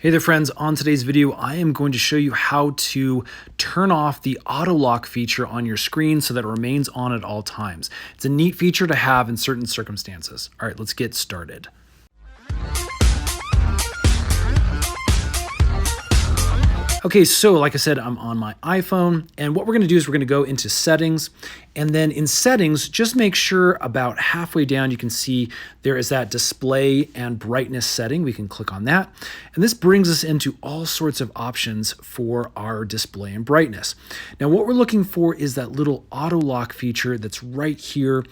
Hey there friends, on today's video I am going to show you how to turn off the auto lock feature on your screen so that it remains on at all times. It's a neat feature to have in certain circumstances. All right, let's get started. Okay, so like I said, I'm on my iPhone, and what we're gonna do is we're gonna go into settings, and then in settings, just make sure about halfway down you can see there is that display and brightness setting. We can click on that, and this brings us into all sorts of options for our display and brightness. Now what we're looking for is that little auto lock feature that's right here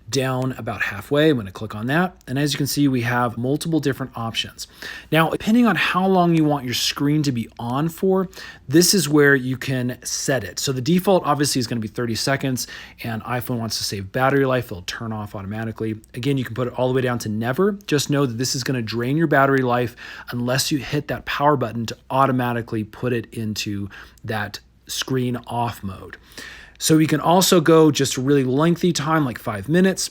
down about halfway. I'm going to click on that, and as you can see we have multiple different options. Now depending on how long you want your screen to be on for, this is where you can set it. So the default obviously is going to be 30 seconds, and iPhone wants to save battery life, it'll turn off automatically. Again, you can put it all the way down to never. Just know that this is going to drain your battery life unless you hit that power button to automatically put it into that screen off mode. So we can also go just a really lengthy time, like 5 minutes,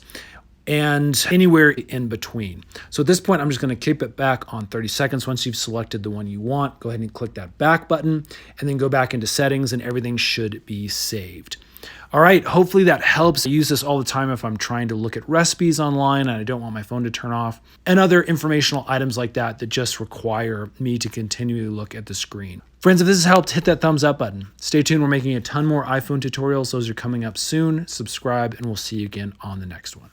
and anywhere in between. So at this point, I'm just going to keep it back on 30 seconds. Once you've selected the one you want, go ahead and click that back button, and then go back into settings, and everything should be saved. All right, hopefully that helps. I use this all the time if I'm trying to look at recipes online and I don't want my phone to turn off, and other informational items like that that just require me to continually look at the screen. Friends, if this has helped, hit that thumbs up button. Stay tuned, we're making a ton more iPhone tutorials. Those are coming up soon. Subscribe, and we'll see you again on the next one.